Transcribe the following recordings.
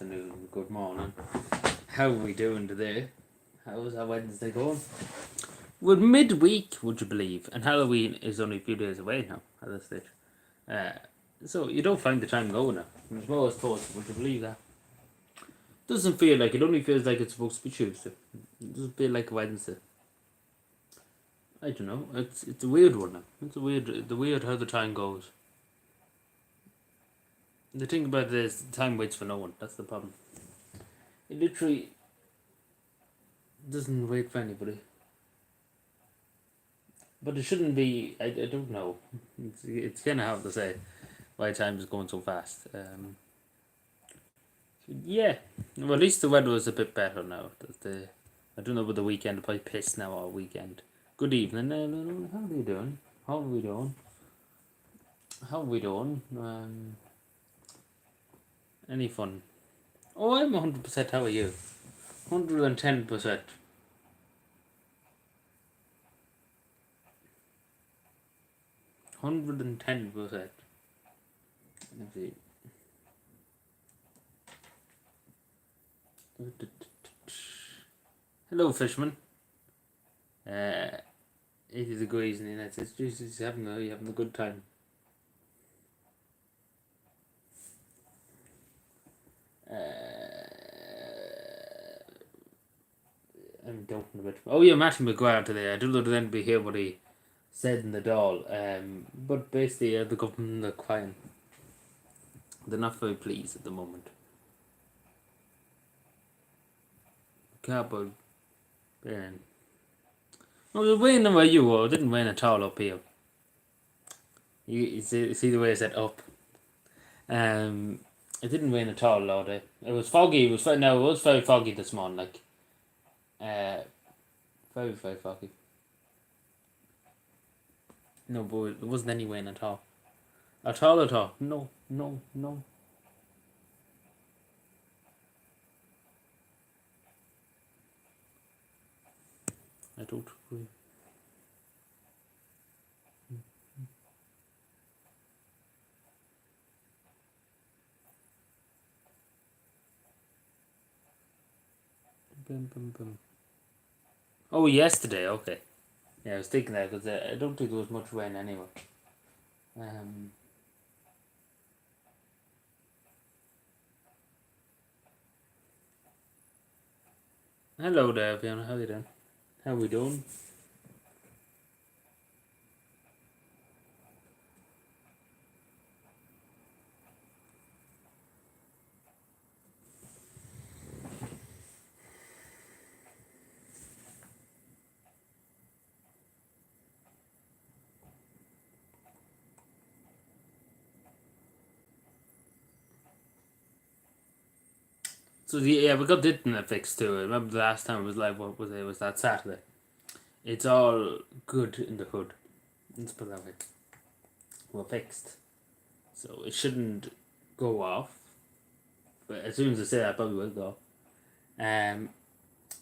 Afternoon, good morning. How are we doing today? How's our Wednesday going? We're midweek, would you believe? And Halloween is only a few days away now at this stage. Uh, so you don't find the time going now. It's more supposed, would you believe that? Doesn't feel like it, only feels like it's supposed to be Tuesday. It doesn't feel like Wednesday. I don't know. It's a weird one now. The weird how the time goes. The thing about this, time waits for no one. That's the problem. It literally doesn't wait for anybody. But it shouldn't be. I don't know. It's kind of hard to say why time is going so fast. Yeah. Well, at least the weather was a bit better now. I don't know about the weekend. I'll probably piss now all weekend. Good evening. How are we doing? How are we doing? How are we doing? Any fun? Oh, I'm 100%. How are you? 110%. 110%. Let's see. Hello, Fishman. 80 degrees in the United States. Jesus, you're having a good time. I'm doubting a bit. Oh yeah, Matthew McGuire today. I don't know then be hear what he said in the doll. But basically, the government are quiet. They're not very pleased at the moment. Cardboard. No, they're winning where you were. Didn't win at all up here. You see the way I said up. It didn't rain at all all day. It was foggy. It was very foggy this morning. Like, very foggy. No, but it wasn't any rain at all. At all. No. I don't agree. Bum. Oh, yesterday. Okay. Yeah, I was thinking that because I don't think there was much rain anyway. Hello there, Fiona. How you doing? How we doing? So yeah, we got the internet fixed too. I remember the last time it was like, what was it? It was that Saturday. It's all good in the hood. Let's put it that way. We're fixed. So it shouldn't go off. But as soon as I say that, I probably will go.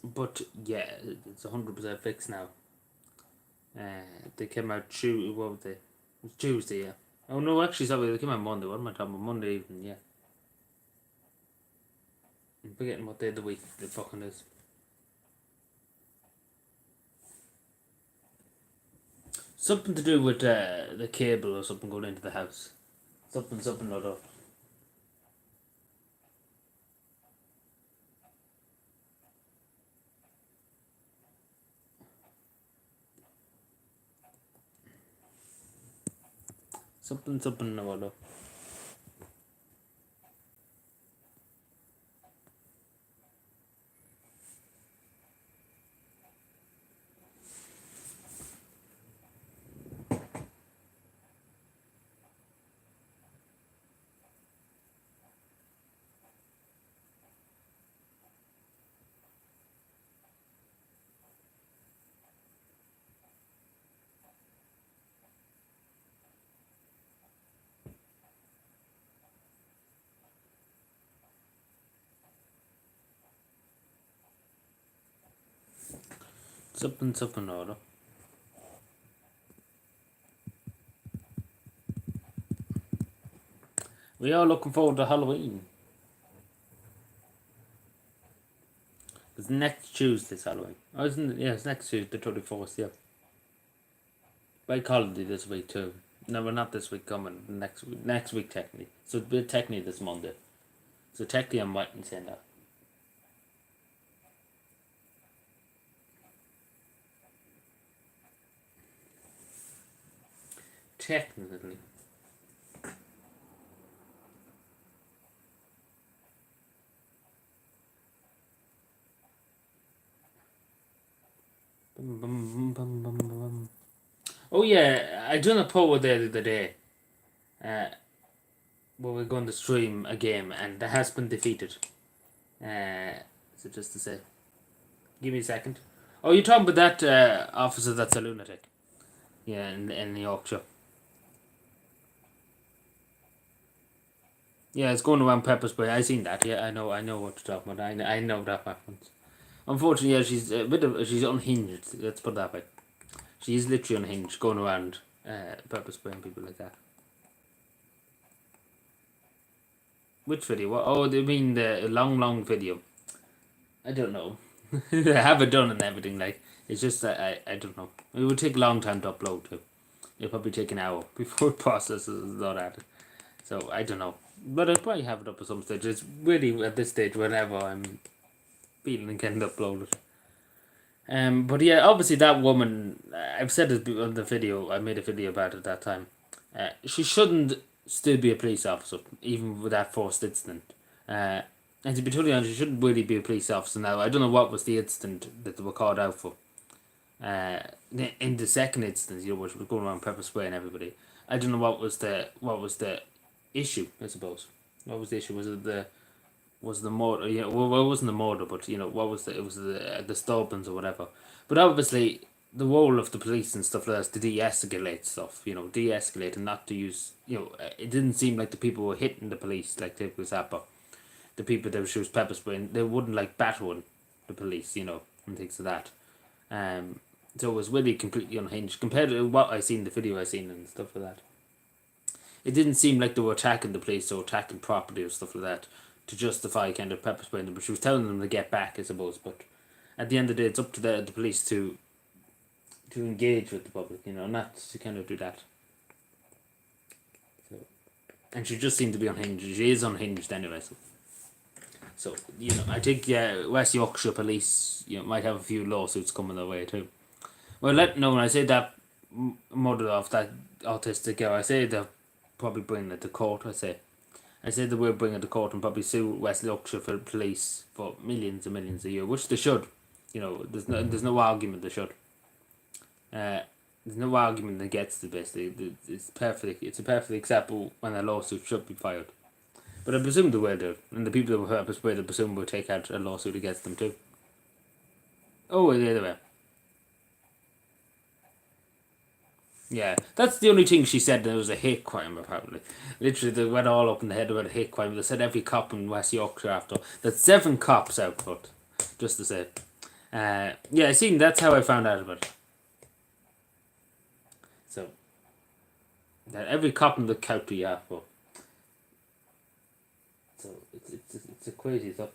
But yeah, it's 100% fixed now. They came out Tuesday. What was it? It was Tuesday, yeah. Oh no, actually, sorry, they came out Monday. What am I talking about? Monday evening, yeah. I'm forgetting what day of the week it fucking is. Something to do with the cable or something going into the house. Something or other. Something or other. Something or other. We are looking forward to Halloween. It's next Tuesday's Halloween. Oh, isn't it? Yeah, it's next Tuesday, the 24th, yeah. Bank holiday this week too. No, we're not this week coming. Next week. Next week, technically. So it'll be technically this Monday. So technically I'm right in saying that. Technically. Bum, bum, bum, bum, bum, bum. Oh yeah, I done a poll there the other day. Uh, where we're going to stream a game, and that has been defeated. So just to say, give me a second. Oh, you're talking about that officer that's a lunatic? Yeah, in Yorkshire. Yeah, it's going around pepper spray. I seen that. Yeah, I know what you're talking about. I know that happens. Unfortunately, yeah, she's a bit of she's unhinged. Let's put it that way. She's literally unhinged, going around pepper spraying people like that. Which video? What? Oh, they mean the long video. I don't know. I have it done and everything. Like it's just that I don't know. It would take a long time to upload too. It'll probably take an hour before it processes all that. So I don't know. But I'll probably have it up at some stage. It's really at this stage whenever I'm feeling and getting uploaded. But yeah, obviously that woman, I've said it on the video, I made a video about it that time. She shouldn't still be a police officer, even with that first incident. And to be totally honest, she shouldn't really be a police officer now. I don't know what was the incident that they were called out for. In the second instance, which was going around pepper spraying everybody. I don't know what was the issue. I suppose what was the issue? Was the murder? Well, it wasn't the murder, but what was it was the disturbance or whatever. But obviously, the role of the police and stuff like that is to de-escalate stuff. De-escalate and not to use. It didn't seem like the people were hitting the police like typical Zappa. The people that she was pepper spraying, they wouldn't like battering the police, and things like that. So it was really completely unhinged compared to what I seen, the video I seen and stuff like that. It didn't seem like they were attacking the police or attacking property or stuff like that to justify kind of pepper spraying them. But she was telling them to get back, I suppose. But at the end of the day, it's up to the police to engage with the public, not to kind of do that. So, and she just seemed to be unhinged. She is unhinged anyway. So I think West Yorkshire Police might have a few lawsuits coming their way too. Well, when I say that mother of that autistic girl, I say they'll probably bring it to court. I say they will bring it to court and probably sue West Yorkshire for police for millions and millions a year, which they should. There's no argument they should. There's no argument against it. Basically, it's perfect. It's a perfect example when a lawsuit should be filed. But I presume they will do, and the people that were persuaded, I presume will take out a lawsuit against them too. Oh, yeah, they will. Yeah, that's the only thing she said. There was a hate crime, apparently. Literally, they went all up in the head about a hate crime. They said every cop in West Yorkshire after. That's 7 cops out front, just to say. Yeah, I seen. That's how I found out about it. So, that every cop in the county after. So it's a crazy stuff.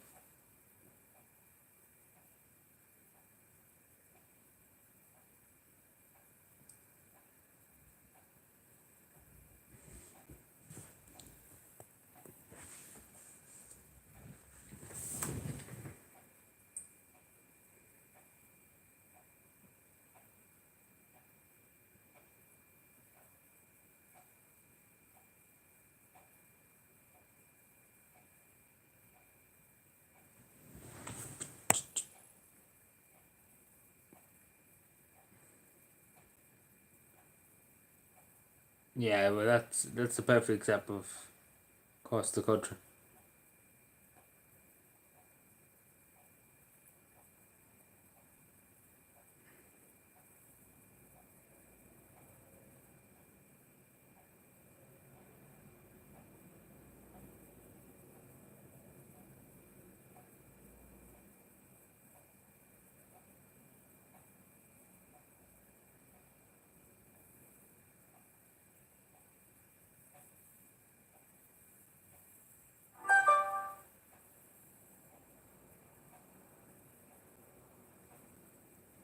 Yeah, well, that's a perfect example of across the country.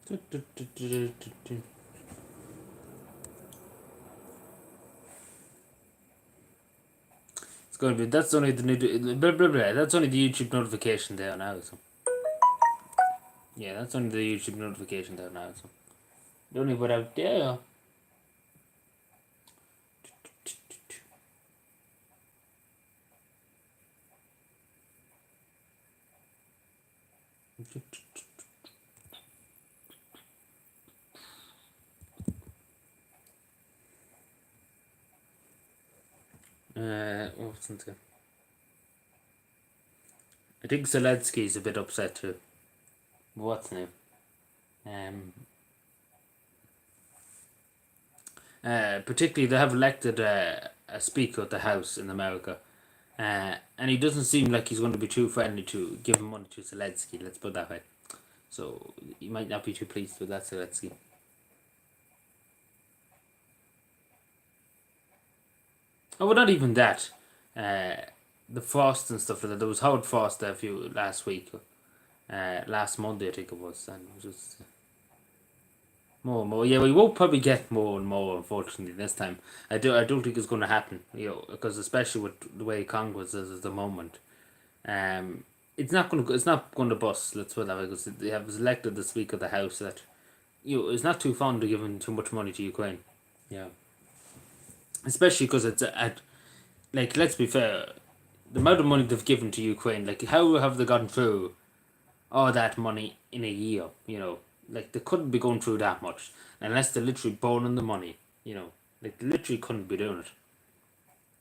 It's going to be. That's only the new. Blah, blah, blah. That's only the YouTube notification there now. So yeah, that's only the YouTube notification there now. So don't even put out there. What's it? I think Zelensky's a bit upset too. What's new? Particularly, they have elected a speaker of the House in America, and he doesn't seem like he's going to be too friendly to giving money to Zelensky. Let's put it that way. So he might not be too pleased with that, Zelensky. Oh, well, not even that. The Frost and stuff like that. There was Howard Frost there last week, last Monday I think it was, and it was just more and more. Yeah, we will probably get more and more. Unfortunately, this time I don't think it's going to happen. Because especially with the way Congress is at the moment, um, it's not going to bust. Let's put it that way, because they have elected the Speaker of the House that is not too fond of giving too much money to Ukraine. Yeah, especially because it's at like, let's be fair, the amount of money they've given to Ukraine, like how have they gotten through all that money in a year? Like they couldn't be going through that much unless they're literally burning the money. Like they literally couldn't be doing it.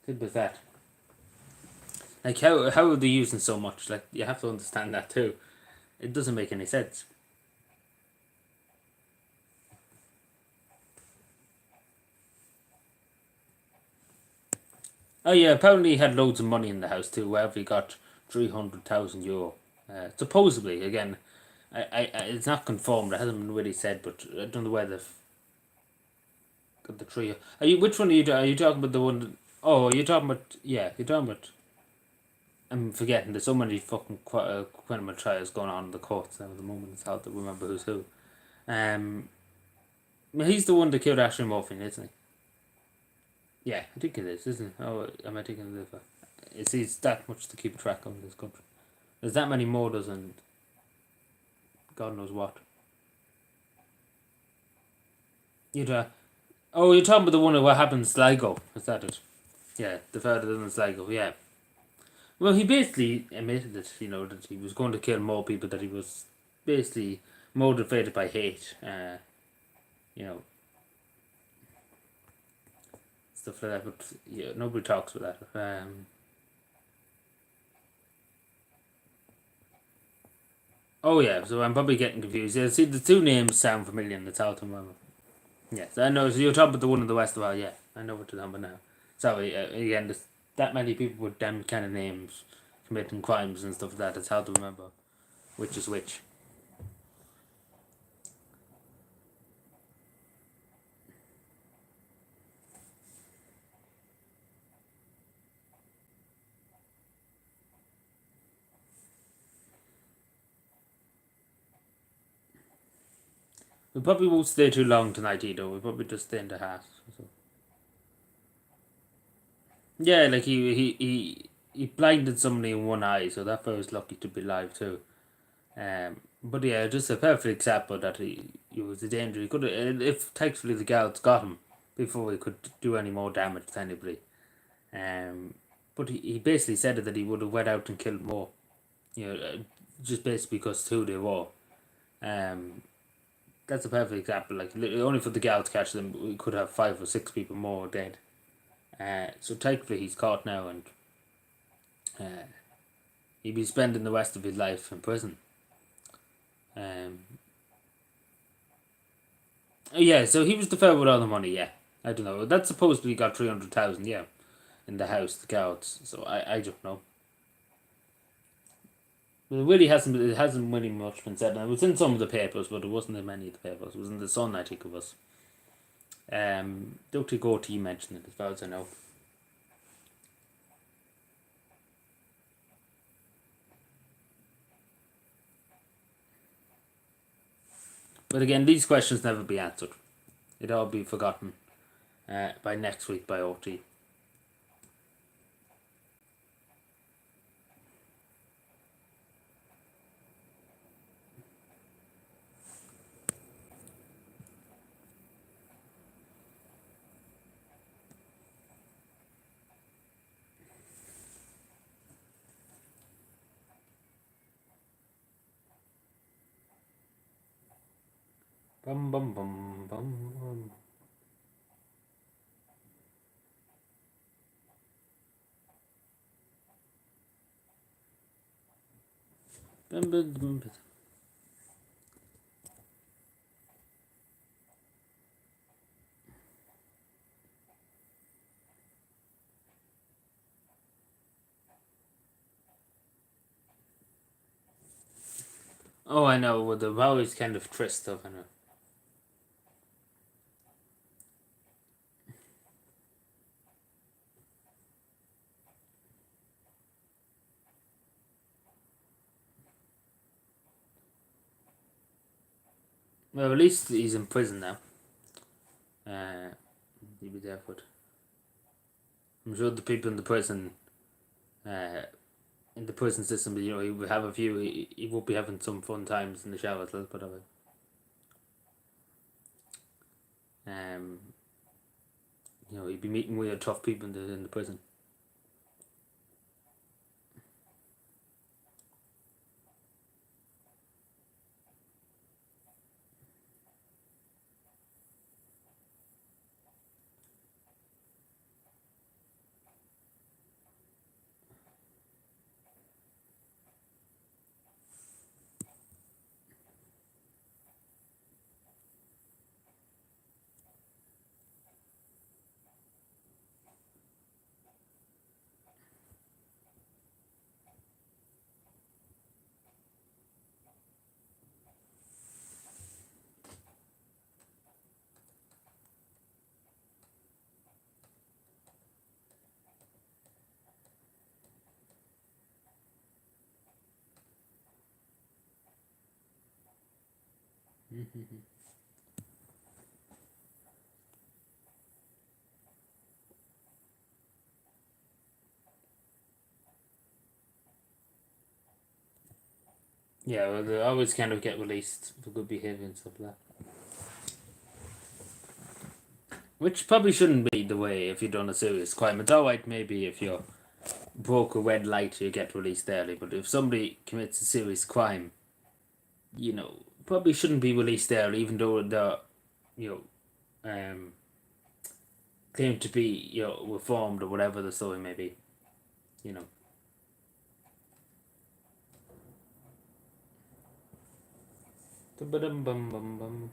Could be that. Like how are they using so much? Like you have to understand that too. It doesn't make any sense. Oh yeah, apparently he had loads of money in the house too. Wherever he got €300,000. Supposedly, again, it's not confirmed. It hasn't been really said, but I don't know where they've got the three. Are you? Which one are you? Are you talking about the one? Oh, you're talking about. Yeah, you're talking about. I'm forgetting. There's so many fucking criminal trials going on in the courts now at the moment. It's hard to remember who's who. Um, he's the one that killed Ashley Morphine, isn't he? Yeah, I think it is, isn't it? Oh, am I thinking of it? It's that much to keep track of in this country. There's that many murders and God knows what. You'd Oh, you're talking about the one of what happened in Sligo. Is that it? Yeah, the father in Sligo. Yeah. Well, he basically admitted that that he was going to kill more people. That he was basically motivated by hate. You know, stuff like that. But yeah, nobody talks about that. Oh yeah, so I'm probably getting confused. Yeah, see, the two names sound familiar in the South. Remember? Yes, I know. So you're talking about the one in the West. Well, yeah, I know what you're talking about now. Sorry, again, there's that many people with them kind of names committing crimes and stuff like that. It's hard to remember which is which. We probably won't stay too long tonight either. We'll probably just stay in the house. So. Yeah, like he blinded somebody in one eye, so that fellow was lucky to be alive too. But yeah, just a perfect example that he was a danger. He could have, if thankfully the guards got him before he could do any more damage to anybody. But he basically said that he would have went out and killed more. Just basically because who they were. Um, that's a perfect example. Like only for the guards catch them, we could have 5 or 6 people more dead. So thankfully he's caught now, and uh, he'll be spending the rest of his life in prison. Um, yeah, so he was the fellow with all the money. Yeah, I don't know. That supposedly got 300,000. Yeah, in the house, the guards. So I don't know. But it hasn't really much been said. It was in some of the papers, but it wasn't in many of the papers. It was in the Sun, I think it was. Dr. Gorty mentioned it as far as I know. But again, these questions never be answered. It'd all be forgotten by next week by OT. Bum bum bum bum bum. Bum, bum, bum, bum. Oh, I know. Well, the vow is kind of tryst stuff. I know. Well, at least he's in prison now. He'll be there for it. I'm sure the people in the prison, in the prison system, you know, he will have a few. He won't be having some fun times in the showers. Let's put it that way. You know, he'd be meeting weird, tough people in the prison. Yeah, well, they always kind of get released for good behaviour and stuff like that. Which probably shouldn't be the way if you've done a serious crime. It's alright maybe if you broke a red light you get released early, but if somebody commits a serious crime, you know, probably shouldn't be released early even though they're, you know, claimed to be, you know, reformed or whatever the story may be. You know. Bum bum bum bum.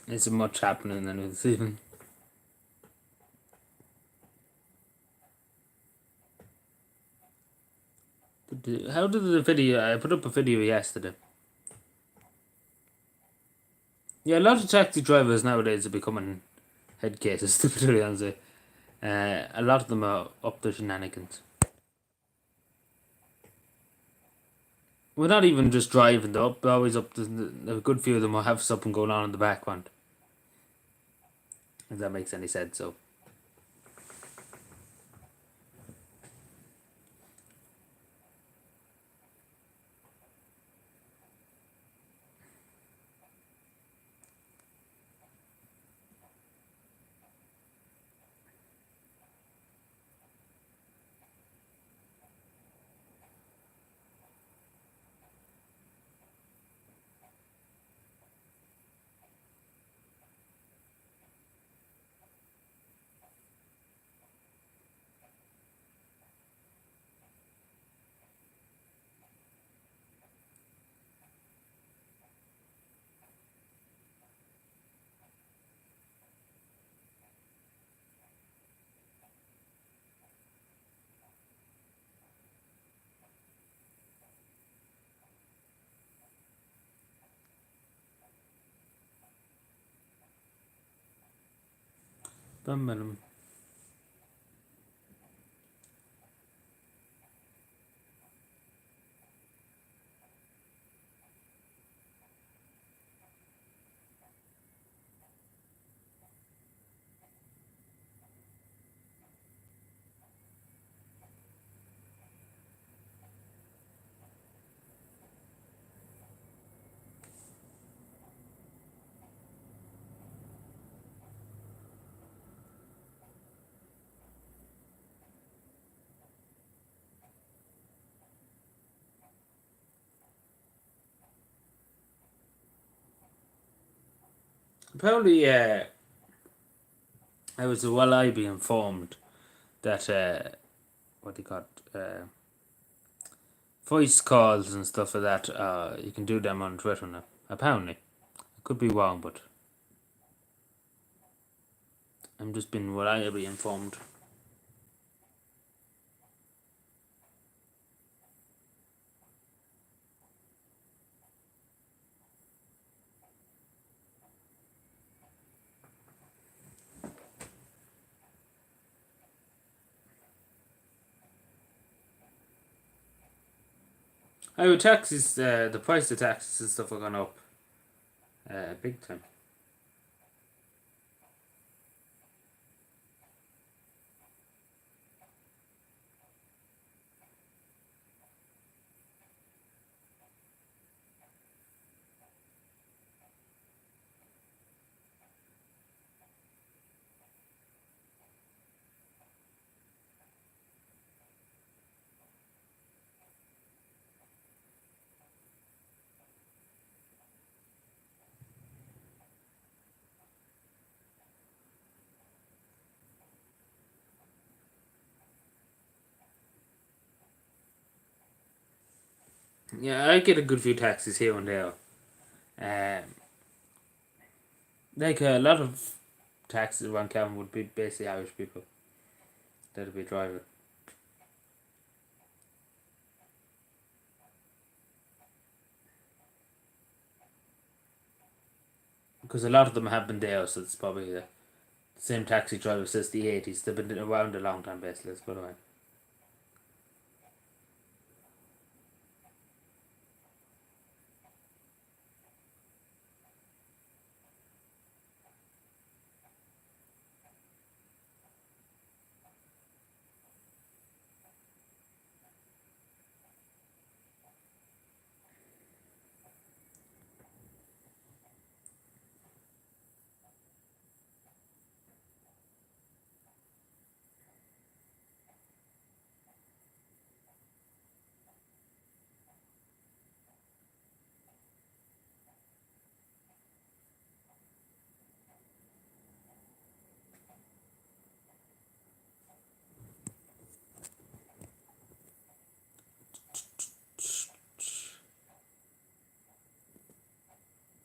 Isn't much happening in this evening. How did the video? I put up a video yesterday. Yeah, a lot of taxi drivers nowadays are becoming head cases, to be really honest. A lot of them are up to shenanigans. We're not even just driving, they're always up to. A good few of them will have something going on in the background. If that makes any sense, so. Bum. Apparently, I be informed that what do you call it? Voice calls and stuff like that. You can do them on Twitter now. Apparently, I could be wrong, but I'm just being reliably informed. Taxes, the price of taxes and stuff are gone up big time. Yeah, I get a good few taxes here and there. Um, like a lot of taxes around Cavan would be basically Irish people that'd be driving. Because a lot of them have been there, so it's probably the same taxi drivers since the 80s. They've been around a long time, basically. Let's put it away.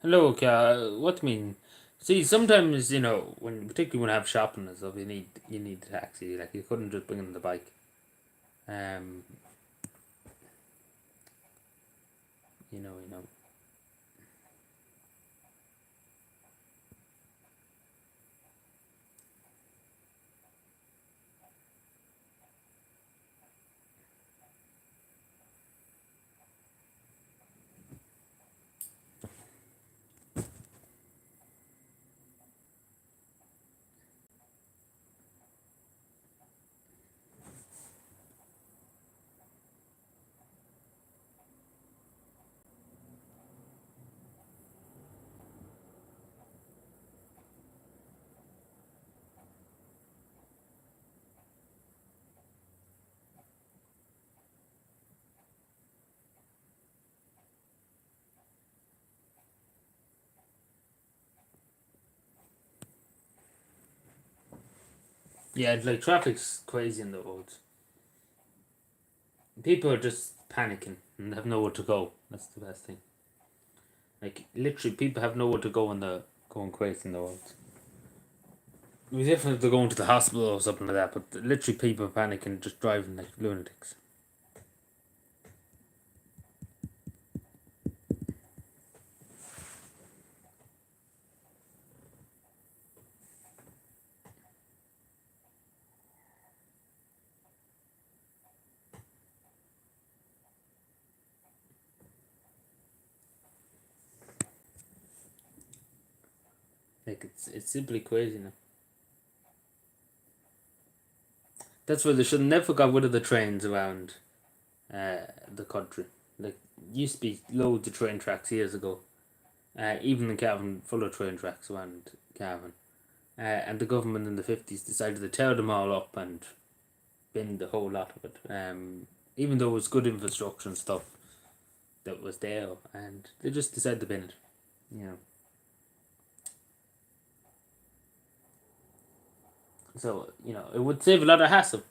Hello, what do you mean? See, sometimes particularly when I have shopping and stuff, you need a taxi. Like you couldn't just bring in the bike. Um, you know. Yeah, like traffic's crazy in the roads. People are just panicking and have nowhere to go. That's the best thing. Like literally, people have nowhere to go and they're going crazy in the roads. It was different if they're going to the hospital or something like that, but literally people are panicking, just driving like lunatics. Like it's simply crazy now. That's why they should never got rid of the trains around the country. Like used to be loads of train tracks years ago. Even in Cavan, full of train tracks around Cavan. And the government in the 50s decided to tear them all up and bin the whole lot of it. Even though it was good infrastructure and stuff that was there, and they just decided to bin it. You know. So it would save a lot of hassle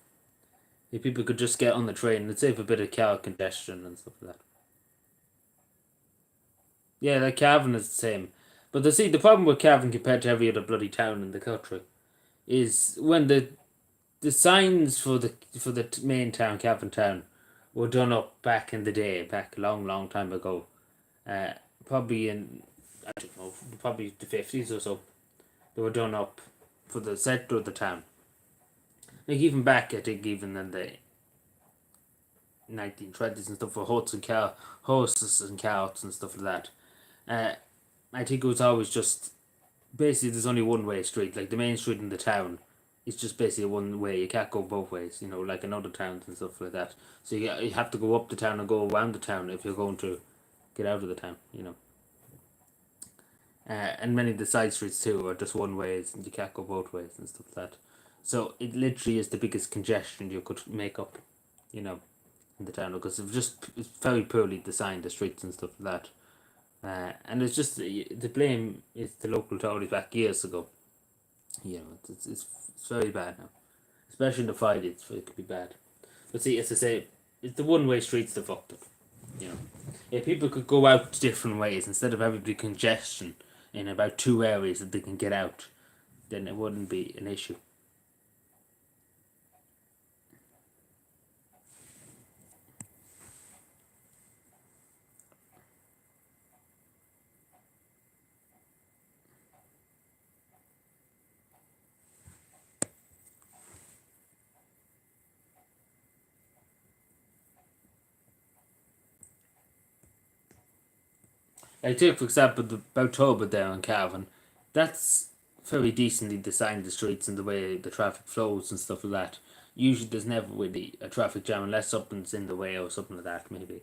if people could just get on the train. It'd save a bit of car congestion and stuff like that. Yeah, like Cavan is the same. But see, the problem with Cavan compared to every other bloody town in the country is when the signs for the main town, Cavan town, were done up back in the day, back a long, long time ago. Uh, Probably in I don't know, probably the 50s or so. They were done up for the centre of the town. Like even back, I think even in the 1920s and stuff, for horses and carts and stuff like that. I think it was always just basically there's only one way street. Like the main street in the town is just basically one way. You can't go both ways. Like in other towns and stuff like that. So you have to go up the town and go around the town if you're going to get out of the town. And many of the side streets too are just one ways, and you can't go both ways and stuff like that. So it literally is the biggest congestion you could make up, you know, in the town because it's very poorly designed the streets and stuff like that. And it's just the blame is the local authorities back years ago. It's very bad now, especially in the Friday. It could be bad. But see, as I say, it's the one way streets that fucked up. You know, if people could go out different ways instead of everybody congestion in about two areas that they can get out, then it wouldn't be an issue. Like take for example the Boutoba there in Cavan, that's very decently designed the streets and the way the traffic flows and stuff like that. Usually there's never really a traffic jam unless something's in the way or something like that maybe.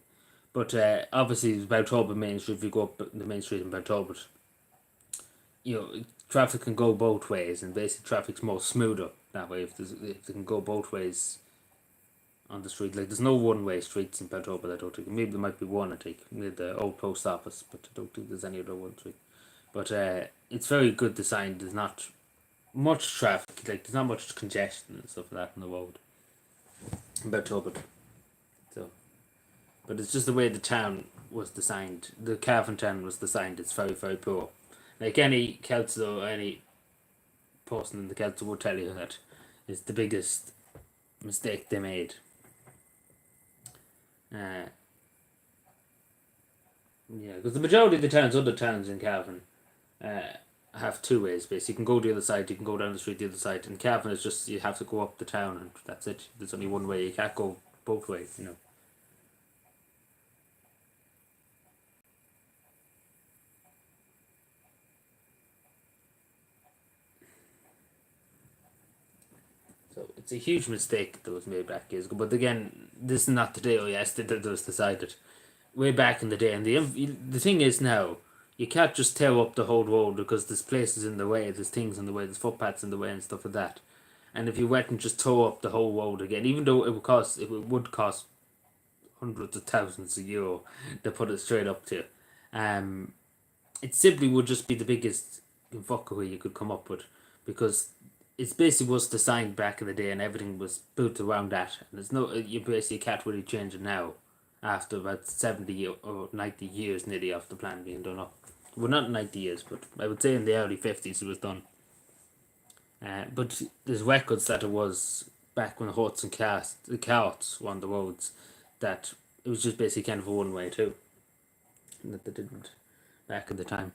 But obviously Boutoba Main Street, if you go up the main street in Boutoba, traffic can go both ways and basically traffic's more smoother that way if they can go both ways on the street. Like there's no one way streets in Boutoba, I don't think. Maybe there might be one, I think, near the old post office, but I don't think there's any other one street. But it's very good design. There's not much traffic, like there's not much congestion and stuff like that on the road in Boutoba. So, but it's just the way the town was designed. The Cavan town was designed. It's very very poor. Like any council or any person in the council will tell you that is the biggest mistake they made. Uh, yeah, because the majority of the other towns in Cavan, uh, have two ways. Basically, you can go the other side, you can go down the street the other side. And Cavan is just you have to go up the town, and that's it. There's only one way. You can't go both ways. So it's a huge mistake that was made back years ago. But again, this is not today or yesterday that was decided. Way back in the day, and the thing is now, you can't just tear up the whole road because there's places in the way, there's things in the way, there's footpaths in the way and stuff like that. And if you went and just tore up the whole road again, even though it would cost hundreds of thousands of euro to put it straight up to, um, it simply would just be the biggest fuckery you could come up with because it's basically was designed back in the day and everything was built around that. And there's no you basically can't really change it now after about 70 or 90 years nearly of the plan being done up. Well, not 90 years, but I would say in the early 50s it was done. But there's records that it was back when the horse and the carts were on the roads that it was just basically kind of a one way too. And that they didn't back in the time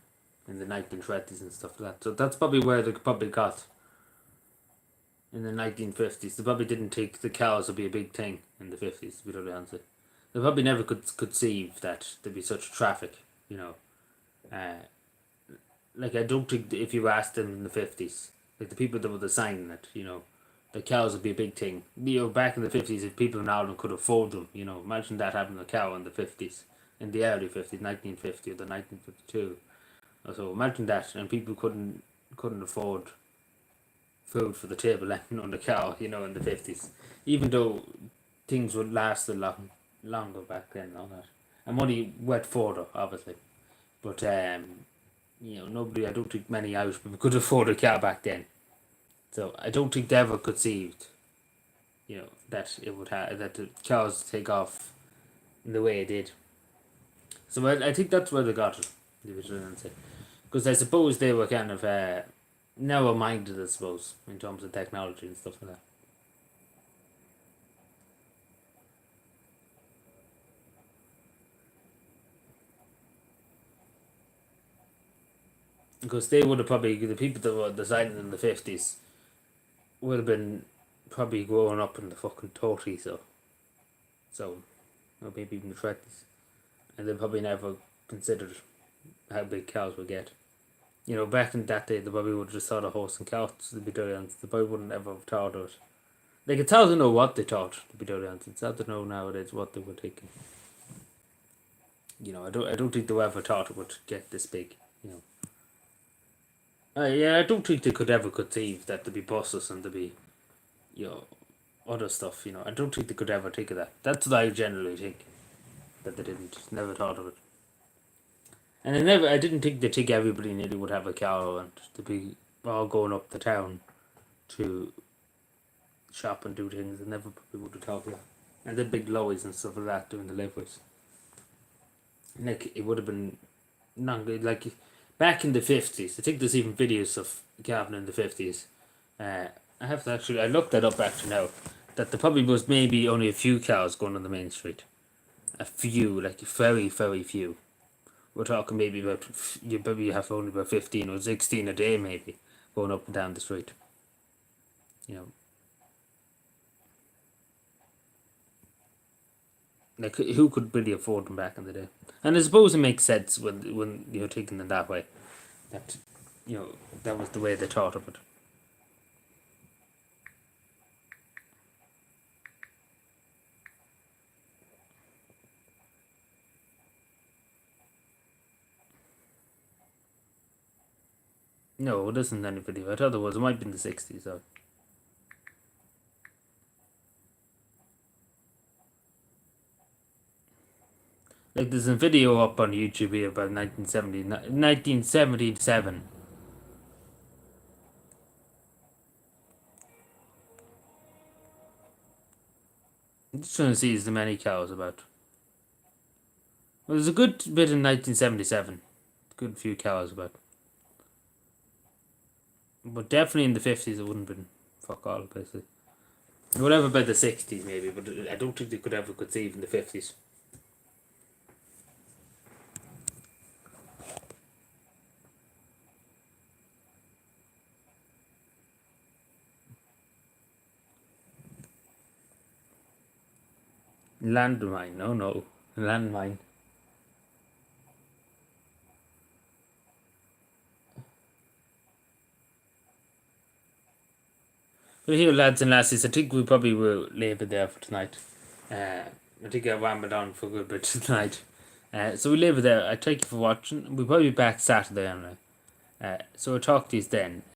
in the 1920s and stuff like that. So that's probably where they probably got in the 1950s. They probably didn't think the cows would be a big thing in the 50s, to be totally honest. They probably never could conceive that there'd be such traffic, uh, like I don't think if you asked them in the 50s, like the people that were designing it, the cows would be a big thing. Back in the 50s, if people in Ireland could afford them, imagine that having a cow in the 50s, in the early 50s, 1950 or the 1952. So imagine that, and people couldn't afford food for the table and on the cow, in the 50s. Even though things would last a lot longer back then and all that. And money went further, obviously. But, nobody, I don't think many Irish people could afford a cow back then. So I don't think they ever conceived, that it would have, that the cows take off in the way it did. So I think that's where they got it, because I suppose they were kind of narrow-minded, I suppose, in terms of technology and stuff like that. Because they would have probably, the people that were designing in the 50s would have been probably growing up in the fucking 30s, or maybe even the 20s. And they probably never considered how big cows would get. Back in that day, they probably would have just thought of horse and cows, to be totally honest. They probably wouldn't ever have thought of it. Like, it's hard to know what they thought, to be totally honest. It's hard to know nowadays what they were thinking. I don't think they ever thought it would get this big, yeah, I don't think they could ever conceive that there'd be buses and there'd be, you know, other stuff, I don't think they could ever think of that. That's what I generally think. That they didn't, never thought of it. And I didn't think everybody nearly would have a cow and to be all going up the town to shop and do things. I never probably would have thought of that. And the big lorries and stuff like that doing deliveries. Like, it would have been not good. Like, back in the 50s, I think there's even videos of Cavan in the 50s. I have to actually, I looked that up actually now, that there probably was maybe only a few cows going on the main street. A few, like very, very few. We're talking maybe about, you probably have only about 15 or 16 a day maybe, going up and down the street. Like, who could really afford them back in the day? And I suppose it makes sense when you're thinking in that way. That, that was the way they thought of it. No, it isn't any video. I thought it was. It might be in the 60s though. Like, there's a video up on YouTube here about 1977. I'm just trying to see as many cows about. Well, there's a good bit in 1977. Good few cows about. But definitely in the 50s it wouldn't have been fuck all, basically. Whatever about the 60s maybe, but I don't think they could ever conceive in the 50s. Landmine, no. Landmine. Well, here, lads and lassies, I think we probably will leave it there for tonight. I think I rambled on for a good bit tonight. So we leave it there. I thank you for watching. We'll probably be back Saturday anyway. So I'll talk to you then.